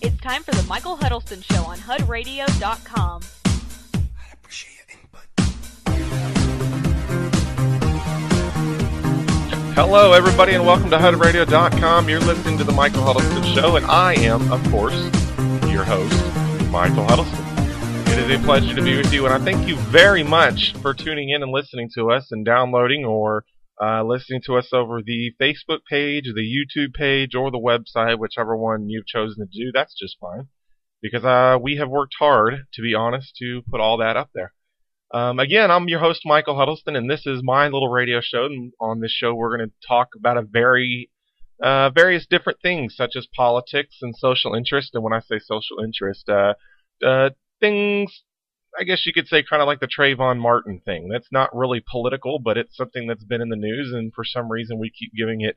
It's time for the Michael Huddleston Show on HUDRadio.com. I appreciate your input. Hello, everybody, and welcome to HUDRadio.com. You're listening to the Michael Huddleston Show, and I am, of course, your host, Michael Huddleston. It is a pleasure to be with you, and I thank you very much for tuning in and listening to us and downloading or listening to us over the Facebook page, the YouTube page, or the website, whichever one you've chosen to do. That's just fine, because we have worked hard, to be honest, to put all that up there. Again, I'm your host, Michael Huddleston, and this is my little radio show. And on this show, we're going to talk about various different things, such as politics and social interest. And when I say social interest, things, I guess you could say, kind of like the Trayvon Martin thing. That's not really political, but it's something that's been in the news, and for some reason we keep giving it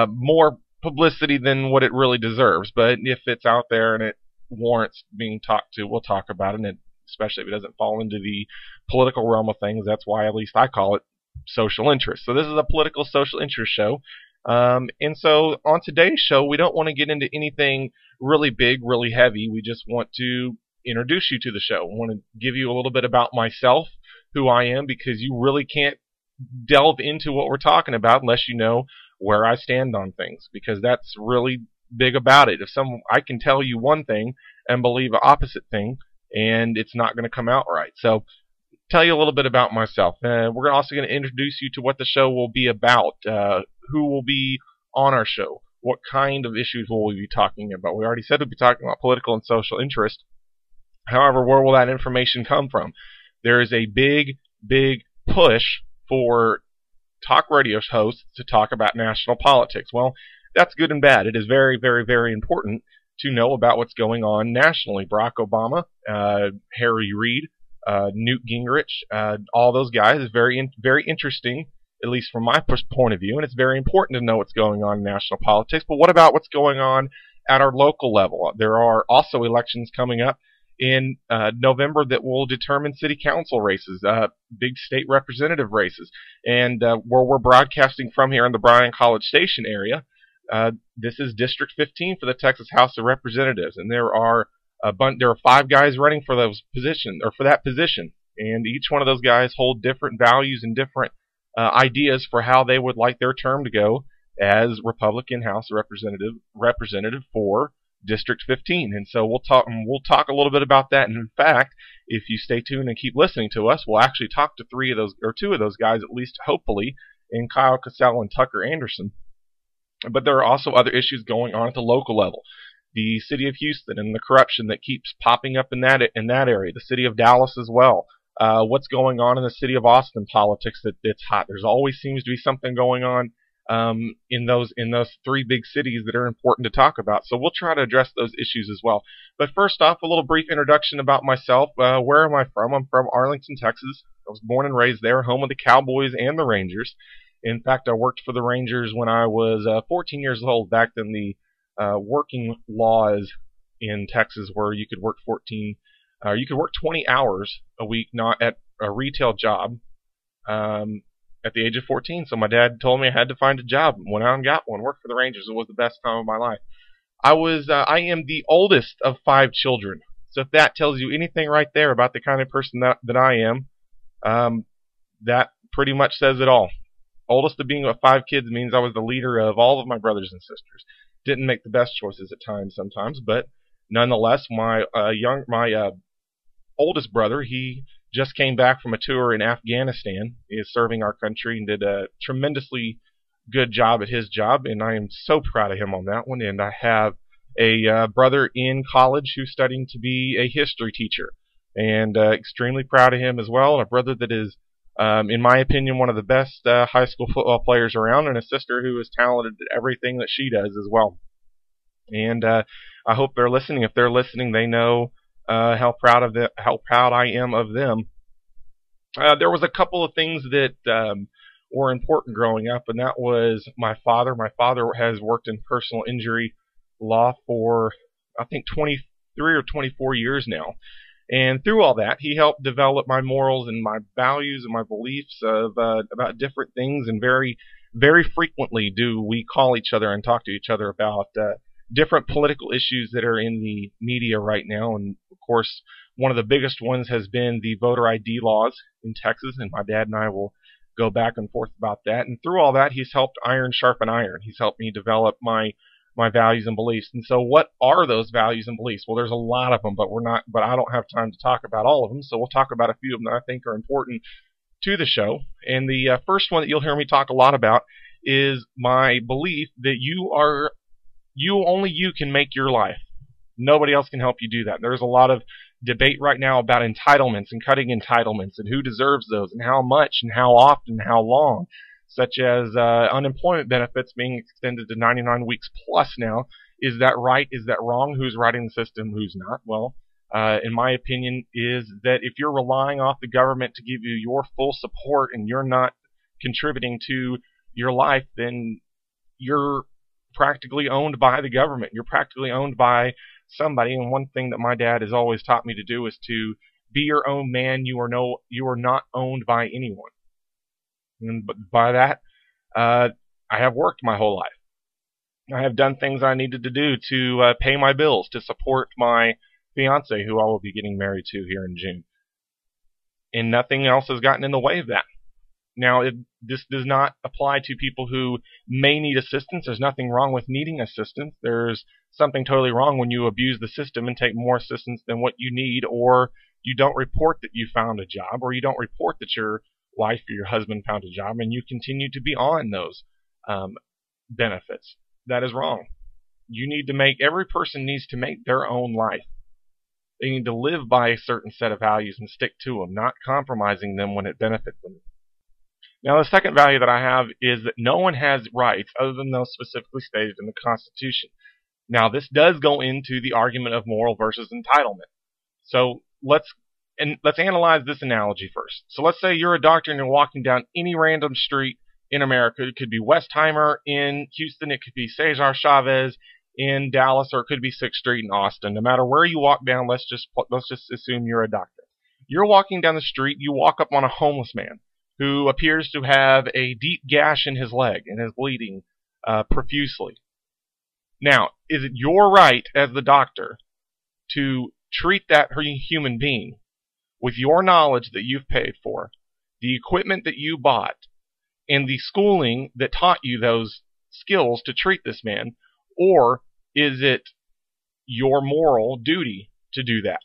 more publicity than what it really deserves. But if it's out there and it warrants being talked to, we'll talk about it, and especially if it doesn't fall into the political realm of things. That's why at least I call it social interest. So this is a political social interest show. And so on today's show, we don't want to get into anything really big, really heavy. We just want to introduce you to the show. I want to give you a little bit about myself, who I am, because you really can't delve into what we're talking about unless you know where I stand on things, because that's really big about it. I can tell you one thing and believe the opposite thing, and it's not going to come out right. So tell you a little bit about myself. We're also going to introduce you to what the show will be about, who will be on our show, what kind of issues will we be talking about. We already said we'll be talking about political and social interest. However, where will that information come from? There is a big, big push for talk radio hosts to talk about national politics. Well, that's good and bad. It is very, very, very important to know about what's going on nationally. Barack Obama, Harry Reid, Newt Gingrich, all those guys is very, very interesting, at least from my point of view, and it's very important to know what's going on in national politics. But what about what's going on at our local level? There are also elections coming up in November that will determine city council races, big state representative races, and where we're broadcasting from here in the Bryan College Station area. This is District 15 for the Texas House of Representatives, and there are 5 guys running for that position, and each one of those guys hold different values and different ideas for how they would like their term to go as Republican House representative for District 15. And so we'll talk a little bit about that. And in fact, if you stay tuned and keep listening to us, we'll actually talk to 2 of those guys, at least hopefully, in Kyle Cassell and Tucker Anderson. But there are also other issues going on at the local level. The city of Houston and the corruption that keeps popping up in that area. The city of Dallas as well. What's going on in the city of Austin politics that's hot. There's always seems to be something going on in those 3 big cities that are important to talk about. So we'll try to address those issues as well. But first off, a little brief introduction about myself. Where am I from? I'm from Arlington, Texas. I was born and raised there, home of the Cowboys and the Rangers. In fact, I worked for the Rangers when I was 14 years old, back then the working laws in Texas where you could work 20 hours a week, not at a retail job, at the age of 14. So my dad told me I had to find a job. Went out and got one. Worked for the Rangers. It was the best time of my life. I am the oldest of 5 children. So if that tells you anything right there about the kind of person that I am, that pretty much says it all. Oldest of being 5 kids means I was the leader of all of my brothers and sisters. Didn't make the best choices at times sometimes, but nonetheless, my oldest brother, he just came back from a tour in Afghanistan. He is serving our country and did a tremendously good job at his job, and I am so proud of him on that one. And I have a brother in college who's studying to be a history teacher, and extremely proud of him as well. And a brother that is, in my opinion, one of the best high school football players around, and a sister who is talented at everything that she does as well. And I hope they're listening. If they're listening, they know how proud I am of them. There was a couple of things that were important growing up, and that was my father. My father has worked in personal injury law for, I think, 23 or 24 years now. And through all that, he helped develop my morals and my values and my beliefs about different things. And very, very frequently do we call each other and talk to each other about different political issues that are in the media right now. And of course, one of the biggest ones has been the voter ID laws in Texas, and my dad and I will go back and forth about that. And through all that, he's helped iron sharpen iron. He's helped me develop my values and beliefs. And so what are those values and beliefs? Well, there's a lot of them, but I don't have time to talk about all of them. So we'll talk about a few of them that I think are important to the show. And the first one that you'll hear me talk a lot about is my belief that only you can make your life. Nobody else can help you do that. There's a lot of debate right now about entitlements and cutting entitlements and who deserves those and how much and how often and how long, such as unemployment benefits being extended to 99 weeks plus now. Is that right? Is that wrong? Who's writing the system? Who's not? Well, in my opinion, is that if you're relying off the government to give you your full support and you're not contributing to your life, then you're practically owned by the government. You're practically owned by somebody. And one thing that my dad has always taught me to do is to be your own man. You are not owned by anyone. And by that, I have worked my whole life. I have done things I needed to do to pay my bills, to support my fiance, who I will be getting married to here in June. And nothing else has gotten in the way of that. Now, this does not apply to people who may need assistance. There's nothing wrong with needing assistance. There's something totally wrong when you abuse the system and take more assistance than what you need, or you don't report that you found a job, or you don't report that your wife or your husband found a job, and you continue to be on those benefits. That is wrong. Every person needs to make their own life. They need to live by a certain set of values and stick to them, not compromising them when it benefits them. Now, the second value that I have is that no one has rights other than those specifically stated in the Constitution. Now, this does go into the argument of moral versus entitlement. So let's analyze this analogy first. So let's say you're a doctor and you're walking down any random street in America. It could be Westheimer in Houston. It could be Cesar Chavez in Dallas, or it could be 6th Street in Austin. No matter where you walk down, let's just assume you're a doctor. You're walking down the street. You walk up on a homeless man who appears to have a deep gash in his leg and is bleeding profusely. Now, is it your right as the doctor to treat that human being with your knowledge that you've paid for, the equipment that you bought, and the schooling that taught you those skills to treat this man, or is it your moral duty to do that?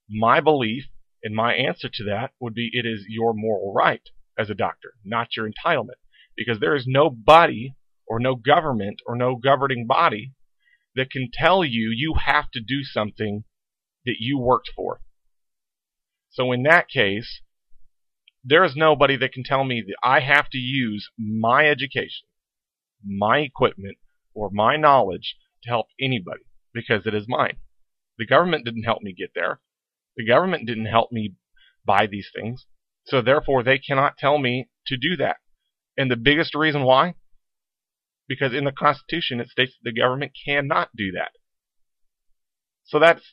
My belief and my answer to that would be it is your moral right as a doctor, not your entitlement, because there is nobody or no government or no governing body that can tell you you have to do something that you worked for. So in that case, there is nobody that can tell me that I have to use my education, my equipment, or my knowledge to help anybody, because it is mine. The government didn't help me get there. The government didn't help me buy these things. So therefore, they cannot tell me to do that. And the biggest reason why? Because in the Constitution, it states that the government cannot do that. So that's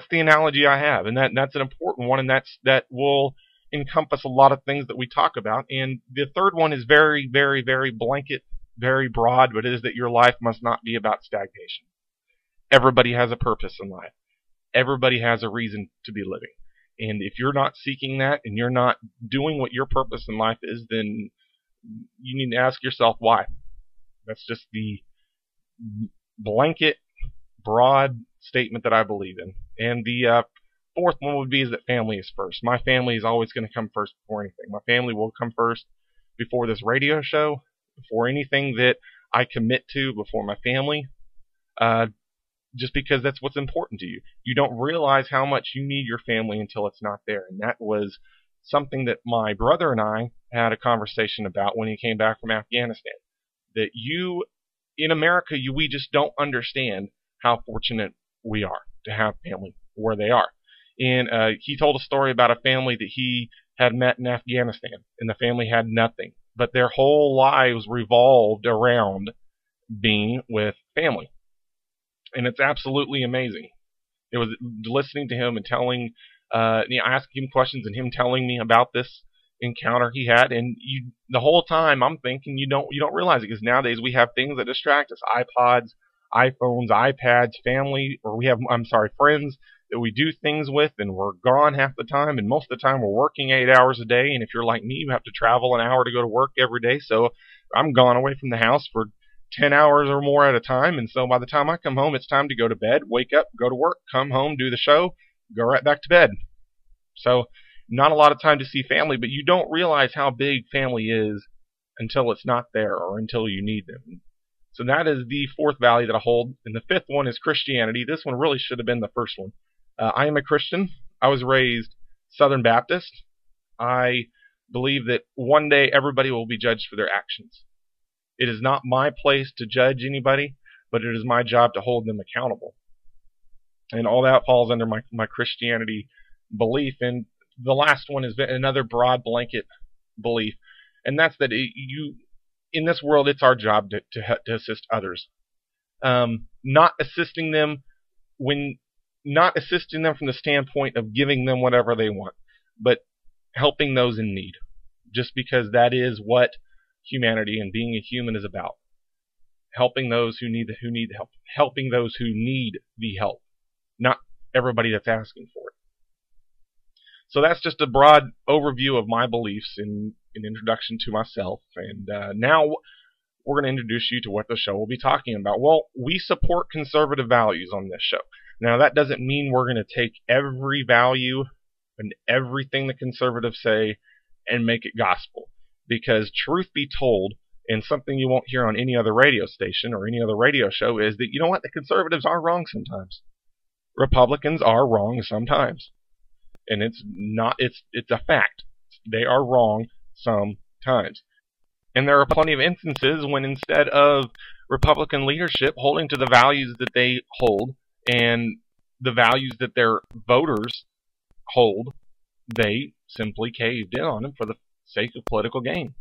the analogy I have, and that's an important one, and that will encompass a lot of things that we talk about. And the third one is very, very, very blanket, very broad, but it is that your life must not be about stagnation. Everybody has a purpose in life. Everybody has a reason to be living. And if you're not seeking that and you're not doing what your purpose in life is, then you need to ask yourself why. That's just the blanket, broad statement that I believe in. And the fourth one would be is that family is first. My family is always going to come first before anything. My family will come first before this radio show, before anything that I commit to, before my family, just because that's what's important to you. You don't realize how much you need your family until it's not there. And that was something that my brother and I had a conversation about when he came back from Afghanistan. That in America, we just don't understand how fortunate we are to have family where they are. And he told a story about a family that he had met in Afghanistan, and the family had nothing, but their whole lives revolved around being with family. And it's absolutely amazing. It was listening to him and telling, asking him questions and him telling me about this encounter he had, and the whole time I'm thinking you don't realize it, because nowadays we have things that distract us, iPods, iPhones, iPads, family, or friends that we do things with, and we're gone half the time, and most of the time we're working 8 hours a day, and if you're like me, you have to travel an hour to go to work every day, so I'm gone away from the house for 10 hours or more at a time, and so by the time I come home, it's time to go to bed, wake up, go to work, come home, do the show, go right back to bed. So not a lot of time to see family, but you don't realize how big family is until it's not there or until you need them. So that is the fourth value that I hold. And the fifth one is Christianity. This one really should have been the first one. I am a Christian. I was raised Southern Baptist. I believe that one day everybody will be judged for their actions. It is not my place to judge anybody, but it is my job to hold them accountable. And all that falls under my Christianity belief. And the last one is another broad blanket belief, and that's that in this world, it's our job to assist others. Not assisting them from the standpoint of giving them whatever they want, but helping those in need. Just because that is what humanity and being a human is about. Helping those who need help. Helping those who need the help. Not everybody that's asking for it. So that's just a broad overview of my beliefs in an introduction to myself. And now we're going to introduce you to what the show will be talking about. Well, we support conservative values on this show. Now, that doesn't mean we're going to take every value and everything the conservatives say and make it gospel. Because truth be told, and something you won't hear on any other radio station or any other radio show, is that, you know what, the conservatives are wrong sometimes. Republicans are wrong sometimes. And it's a fact. They are wrong sometimes. And there are plenty of instances when instead of Republican leadership holding to the values that they hold and the values that their voters hold, they simply caved in on them for the sake of political gain.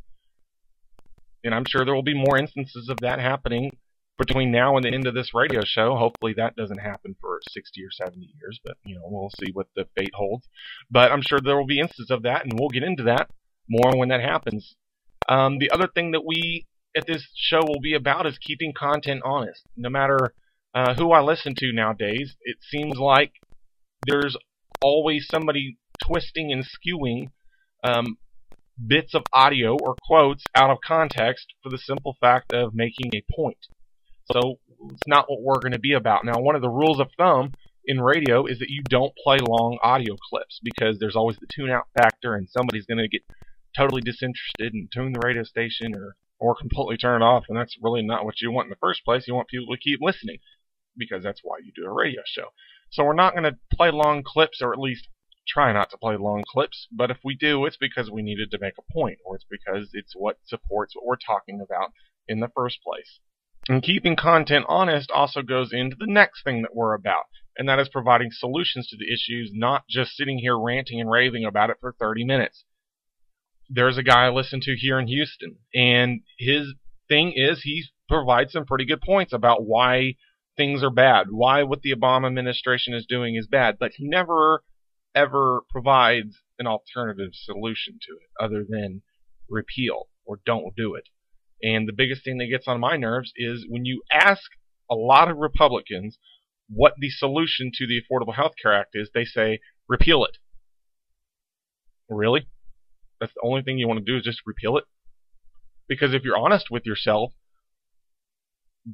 And I'm sure there will be more instances of that happening between now and the end of this radio show. Hopefully that doesn't happen for 60 or 70 years, but we'll see what the fate holds. But I'm sure there will be instances of that, and we'll get into that more when that happens. The other thing that we at this show will be about is keeping content honest. No matter who I listen to nowadays, it seems like there's always somebody twisting and skewing bits of audio or quotes out of context for the simple fact of making a point. So it's not what we're going to be about. Now, one of the rules of thumb in radio is that you don't play long audio clips because there's always the tune-out factor and somebody's going to get totally disinterested and tune the radio station or completely turn it off, and that's really not what you want in the first place. You want people to keep listening because that's why you do a radio show. So we're not going to play long clips, or at least try not to play long clips, but if we do, it's because we needed to make a point, or it's because it's what supports what we're talking about in the first place. And keeping content honest also goes into the next thing that we're about, and that is providing solutions to the issues, not just sitting here ranting and raving about it for 30 minutes. There's a guy I listen to here in Houston, and his thing is he provides some pretty good points about why things are bad, why what the Obama administration is doing is bad, but he never, ever provides an alternative solution to it other than repeal or don't do it. And the biggest thing that gets on my nerves is when you ask a lot of Republicans what the solution to the Affordable Health Care Act is, they say, repeal it. Really? That's the only thing you want to do is just repeal it? Because if you're honest with yourself,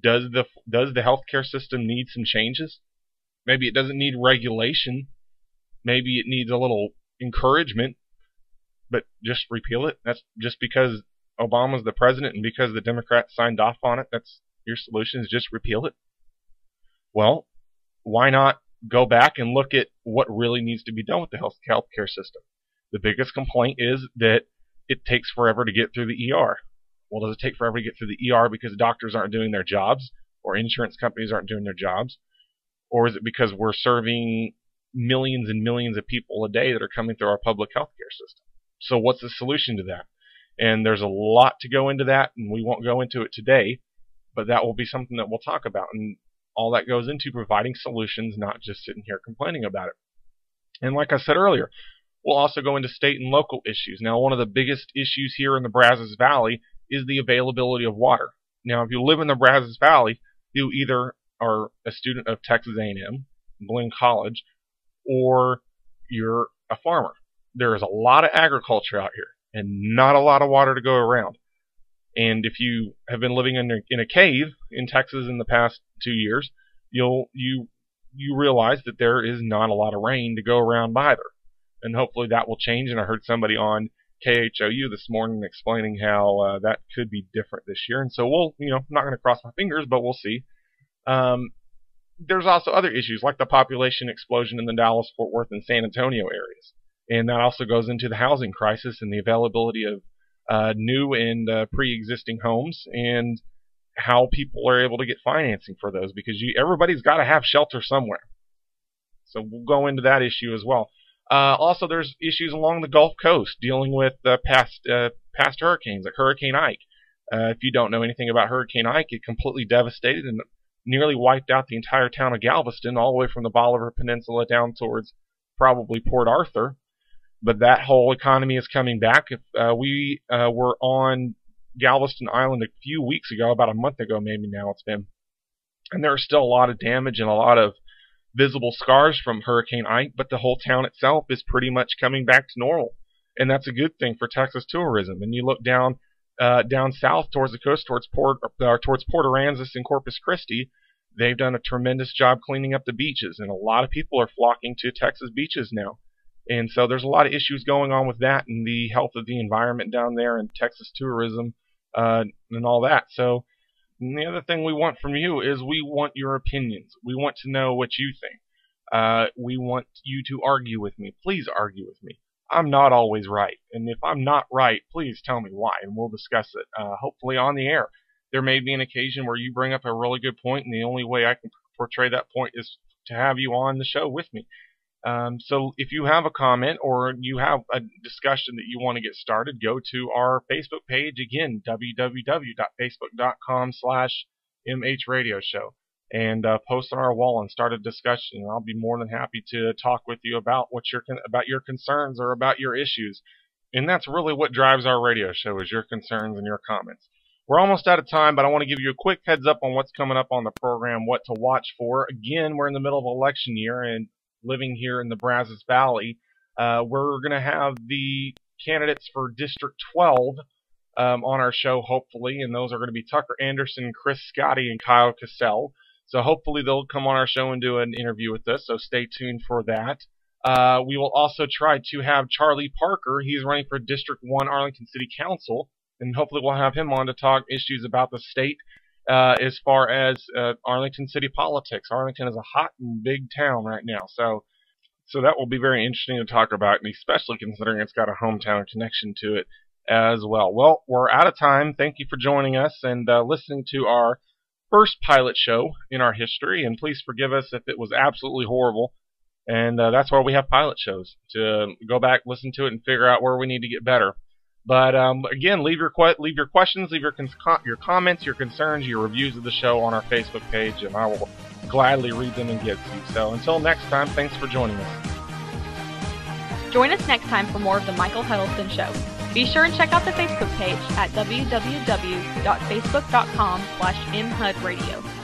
does the healthcare system need some changes? Maybe it doesn't need regulation. Maybe it needs a little encouragement, but just repeal it? That's just because Obama's the president and because the Democrats signed off on it, that's your solution is just repeal it? Well, why not go back and look at what really needs to be done with the healthcare system? The biggest complaint is that it takes forever to get through the ER. Well, does it take forever to get through the ER because doctors aren't doing their jobs or insurance companies aren't doing their jobs? Or is it because we're serving millions and millions of people a day that are coming through our public healthcare system? So what's the solution to that? And there's a lot to go into that, and we won't go into it today, but that will be something that we'll talk about. And all that goes into providing solutions, not just sitting here complaining about it. And like I said earlier, we'll also go into state and local issues. Now, one of the biggest issues here in the Brazos Valley is the availability of water. Now, if you live in the Brazos Valley, you either are a student of Texas A&M, Blinn College, or you're a farmer. There is a lot of agriculture out here and not a lot of water to go around. And if you have been living in a cave in Texas in the past 2 years, you realize that there is not a lot of rain to go around either. And hopefully that will change. And I heard somebody on KHOU this morning explaining how that could be different this year. And so I'm not going to cross my fingers, but we'll see. There's also other issues like the population explosion in the Dallas, Fort Worth, and San Antonio areas. And that also goes into the housing crisis and the availability of new and pre-existing homes and how people are able to get financing for those, because everybody's got to have shelter somewhere. So we'll go into that issue as well. Also, there's issues along the Gulf Coast dealing with past hurricanes, like Hurricane Ike. If you don't know anything about Hurricane Ike, it completely devastated and nearly wiped out the entire town of Galveston, all the way from the Bolivar Peninsula down towards probably Port Arthur. But that whole economy is coming back. We were on Galveston Island a few weeks ago, about a month ago maybe now it's been, and there is still a lot of damage and a lot of visible scars from Hurricane Ike, but the whole town itself is pretty much coming back to normal, and that's a good thing for Texas tourism. And you look down south towards the coast, towards Port Aransas and Corpus Christi, they've done a tremendous job cleaning up the beaches, and a lot of people are flocking to Texas beaches now. And so there's a lot of issues going on with that and the health of the environment down there and Texas tourism and all that. So the other thing we want from you is we want your opinions. We want to know what you think. We want you to argue with me. Please argue with me. I'm not always right. And if I'm not right, please tell me why, and we'll discuss it, hopefully on the air. There may be an occasion where you bring up a really good point, and the only way I can portray that point is to have you on the show with me. So if you have a comment or you have a discussion that you want to get started, go to our Facebook page, again, www.facebook.com/mhradioshow, and post on our wall and start a discussion. I'll be more than happy to talk with you about about your concerns or about your issues. And that's really what drives our radio show, is your concerns and your comments. We're almost out of time, but I want to give you a quick heads up on what's coming up on the program, what to watch for. Again, we're in the middle of election year, and living here in the Brazos Valley, we're going to have the candidates for District 12 on our show, hopefully, and those are going to be Tucker Anderson, Chris Scotti, and Kyle Cassell. So hopefully they'll come on our show and do an interview with us, so stay tuned for that. We will also try to have Charlie Parker. He's running for District 1 Arlington City Council, and hopefully we'll have him on to talk issues about the state as far as Arlington City politics. Arlington is a hot and big town right now, so that will be very interesting to talk about, and especially considering it's got a hometown connection to it as well. Well, we're out of time. Thank you for joining us and listening to our first pilot show in our history, and please forgive us if it was absolutely horrible. And that's why we have pilot shows, to go back, listen to it, and figure out where we need to get better. But again, leave your questions, leave your comments, your concerns, your reviews of the show on our Facebook page, and I will gladly read them and get to you. So until next time, thanks for joining us. Join us next time for more of the Michael Huddleston Show. Be sure and check out the Facebook page at www.facebook.com/mhudradio.